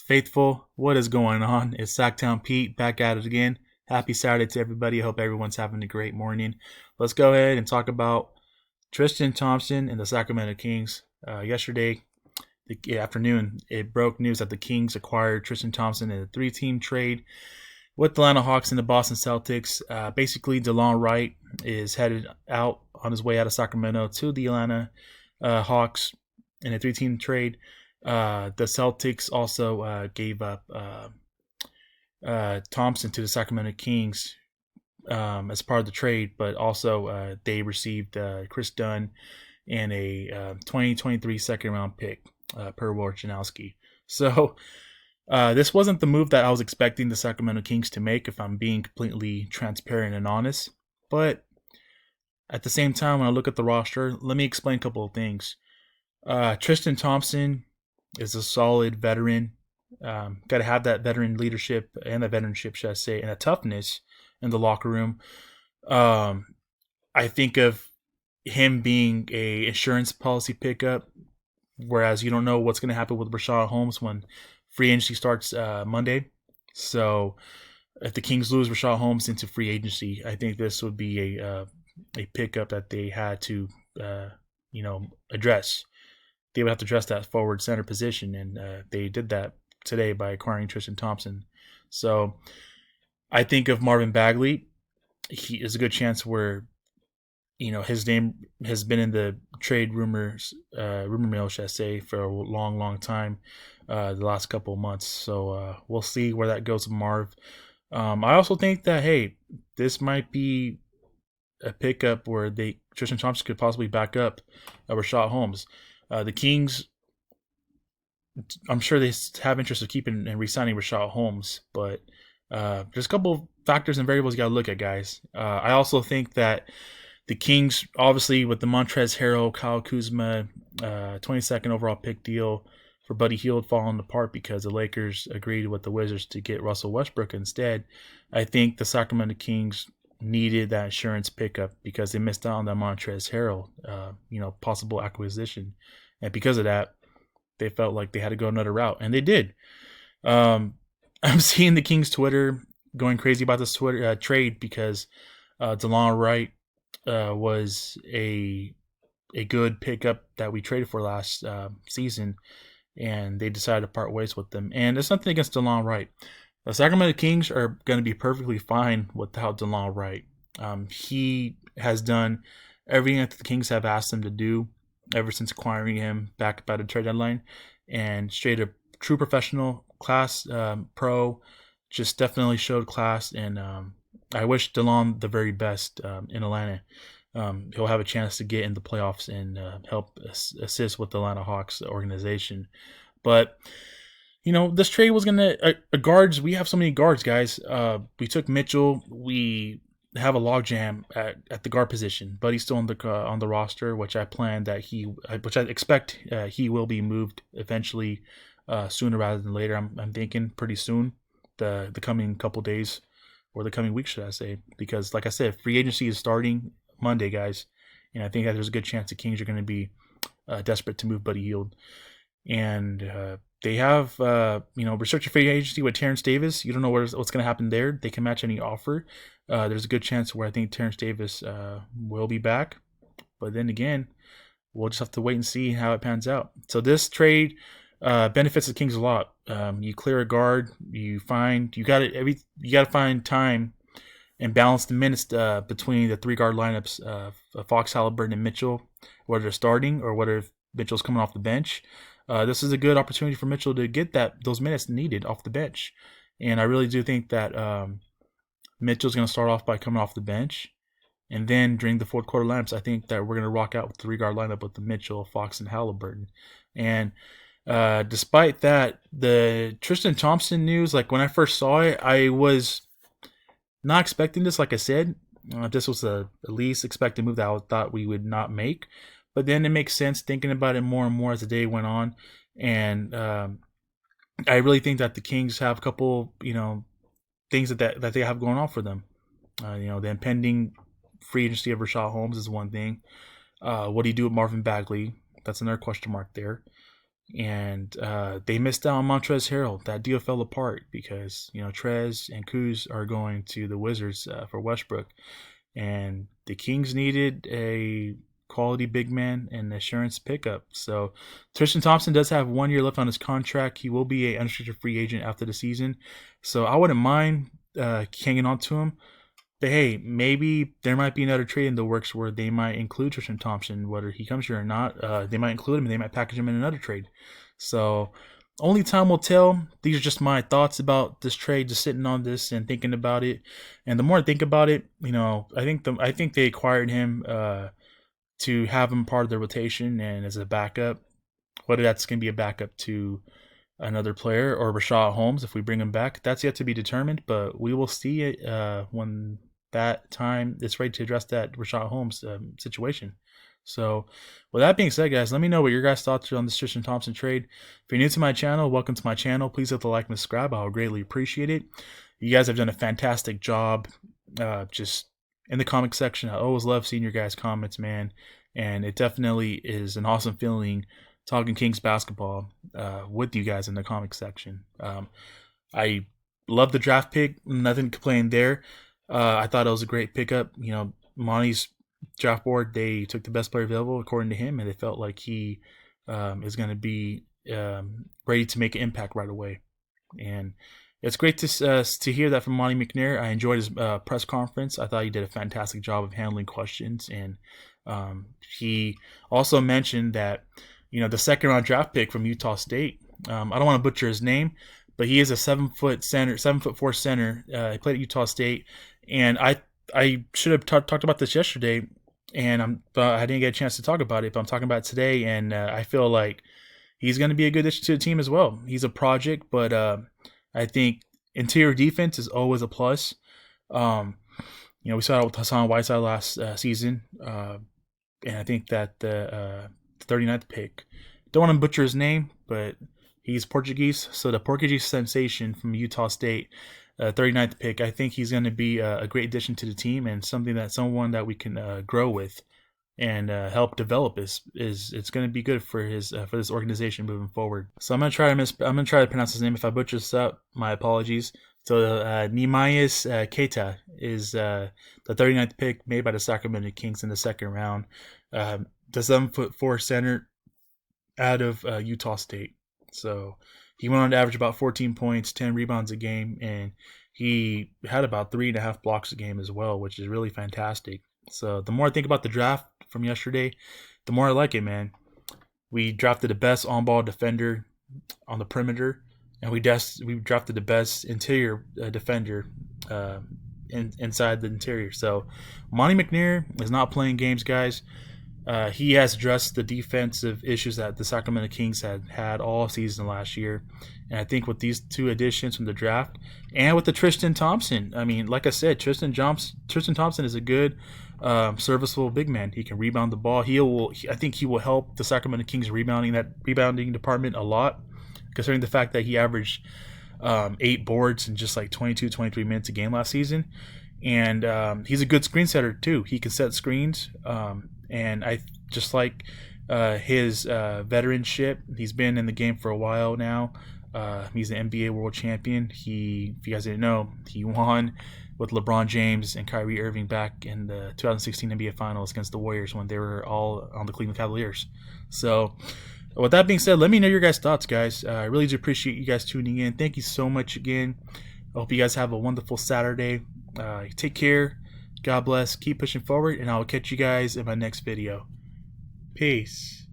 Faithful, what is going on? It's Sactown Pete back at it again. Happy Saturday to everybody. I hope everyone's having a great morning. Let's go ahead and talk about Tristan Thompson and the Sacramento Kings. Yesterday afternoon, it broke news that the Kings acquired Tristan Thompson in a three-team trade with the Atlanta Hawks and the Boston Celtics. Basically, DeLon Wright is headed out on his way out of Sacramento to the Atlanta Hawks in a three-team trade. The Celtics also gave up Thompson to the Sacramento Kings as part of the trade, but also they received Chris Dunn and a 2023 second-round pick per Wojnarowski. So this wasn't the move that I was expecting the Sacramento Kings to make, if I'm being completely transparent and honest. But at the same time, when I look at the roster, let me explain a couple of things. Tristan Thompson is a solid veteran. Got to have that veteran leadership and that veteranship, should I say, and a toughness in the locker room. I think of him being a insurance policy pickup, whereas you don't know what's going to happen with Rashad Holmes when free agency starts Monday. So if the Kings lose Rashad Holmes into free agency, I think this would be a pickup that they had to address. They would have to address that forward center position, and they did that today by acquiring Tristan Thompson. So I think of Marvin Bagley. He is a good chance where his name has been in the trade rumor mill, should I say, for a long time, the last couple of months. So we'll see where that goes with Marv. I also think that, hey, this might be a pickup where Tristan Thompson could possibly back up Rashad Holmes. The Kings, I'm sure they have interest of keeping and re-signing Rashad Holmes, but there's a couple of factors and variables you got to look at, guys. I also think that the Kings, obviously, with the Montrezl Harrell, Kyle Kuzma, 22nd overall pick deal for Buddy Hield falling apart because the Lakers agreed with the Wizards to get Russell Westbrook instead. I think the Sacramento Kings needed that insurance pickup because they missed out on that Montrezl Harrell, possible acquisition. And because of that, they felt like they had to go another route, and they did. I'm seeing the Kings Twitter going crazy about this trade because DeLon Wright was a good pickup that we traded for last season, and they decided to part ways with them. And there's nothing against DeLon Wright. The Sacramento Kings are going to be perfectly fine without DeLon Wright. He has done everything that the Kings have asked him to do ever since acquiring him back by the trade deadline, and straight a true professional class pro, just definitely showed class. And I wish DeLon the very best in Atlanta. He'll have a chance to get in the playoffs and help assist with the Atlanta Hawks organization. But this trade was gonna guards. We have so many guards, guys. We took Mitchell. We have a logjam at the guard position, but he's still on the roster, which I expect he will be moved eventually, sooner rather than later. I'm thinking pretty soon, the coming couple days, or the coming week, should I say? Because, like I said, free agency is starting Monday, guys, and I think that there's a good chance the Kings are going to be desperate to move Buddy Hield, and they have restricted free agency with Terrence Davis. You don't know what's going to happen there. They can match any offer. There's a good chance where I think Terrence Davis will be back, but then again, we'll just have to wait and see how it pans out. So this trade benefits the Kings a lot. You clear a guard. You got to find time and balance the minutes between the three guard lineups of Fox, Halliburton, and Mitchell, whether they're starting or whether Mitchell's coming off the bench. This is a good opportunity for Mitchell to get those minutes needed off the bench, and I really do think that Mitchell's going to start off by coming off the bench, and then during the fourth quarter lineups, I think that we're going to rock out with the three guard lineup with the Mitchell, Fox, and Halliburton. And despite that, the Tristan Thompson news, like when I first saw it, I was not expecting this. Like I said, this was the least expected move that I thought we would not make. But then it makes sense thinking about it more and more as the day went on. And I really think that the Kings have a couple, things that they have going on for them. The impending free agency of Rashad Holmes is one thing. What do you do with Marvin Bagley? That's another question mark there. and they missed out on Montrezl Harrell. That deal fell apart because Trez and Kuz are going to the Wizards for Westbrook, and the Kings needed a quality big man and assurance pickup. So Tristan Thompson does have 1 year left on his contract. He will be a unrestricted free agent after the season, so I wouldn't mind hanging on to him. But hey, maybe there might be another trade in the works where they might include Tristan Thompson, whether he comes here or not. They might include him and they might package him in another trade. So only time will tell. These are just my thoughts about this trade, just sitting on this and thinking about it. And the more I think about it, I think they acquired him to have him part of the rotation and as a backup. Whether that's going to be a backup to another player or Rashad Holmes if we bring him back, that's yet to be determined. But we will see it when that time it's ready to address that Rashad Holmes situation. So with that being said, guys, let me know what your guys' thoughts are on this Tristan Thompson trade. If you're new to my channel, welcome to my channel. Please hit the like and subscribe. I'll greatly appreciate it. You guys have done a fantastic job just in the comment section. I always love seeing your guys' comments, man. And it definitely is an awesome feeling talking Kings basketball with you guys in the comic section. I love the draft pick. Nothing to complain there. I thought it was a great pickup. Monty's draft board, they took the best player available according to him, and they felt like he is going to be ready to make an impact right away. And it's great to hear that from Monty McNair. I enjoyed his press conference. I thought he did a fantastic job of handling questions, and he also mentioned that the second round draft pick from Utah State. I don't want to butcher his name, but he is a 7'4" center. He played at Utah State, and I should have talked about this yesterday, and I didn't get a chance to talk about it, but I'm talking about it today, and I feel like he's going to be a good addition to the team as well. He's a project, but I think interior defense is always a plus. We saw it with Hassan Whiteside last season, and I think that the 39th pick, don't want to butcher his name, but he's Portuguese, so the Portuguese sensation from Utah State, 39th pick, I think he's going to be a great addition to the team and someone that we can grow with and help develop. It's going to be good for this organization moving forward. So I'm going to try to pronounce his name. If I butcher this up, my apologies. So Neemias Keita is the 39th pick made by the Sacramento Kings in the second round. The 7'4" center out of Utah State. So he went on to average about 14 points, 10 rebounds a game, and he had about 3.5 blocks a game as well, which is really fantastic. So the more I think about the draft from yesterday, the more I like it, man. We drafted the best on-ball defender on the perimeter, and we drafted the best interior defender inside the interior. So Monty McNair is not playing games, guys. He has addressed the defensive issues that the Sacramento Kings had all season last year. And I think with these two additions from the draft and with the Tristan Thompson, I mean, like I said, Tristan Thompson is a good, serviceable big man. He can rebound the ball. I think he will help the Sacramento Kings rebounding department a lot, considering the fact that he averaged 8 boards in just like 22, 23 minutes a game last season. And he's a good screen setter too. He can set screens. And I just like his veteranship. He's been in the game for a while now. He's an NBA world champion. If you guys didn't know, he won with LeBron James and Kyrie Irving back in the 2016 NBA Finals against the Warriors when they were all on the Cleveland Cavaliers. So with that being said, let me know your guys' thoughts, guys. I really do appreciate you guys tuning in. Thank you so much again. I hope you guys have a wonderful Saturday. Take care. God bless. Keep pushing forward, and I will catch you guys in my next video. Peace.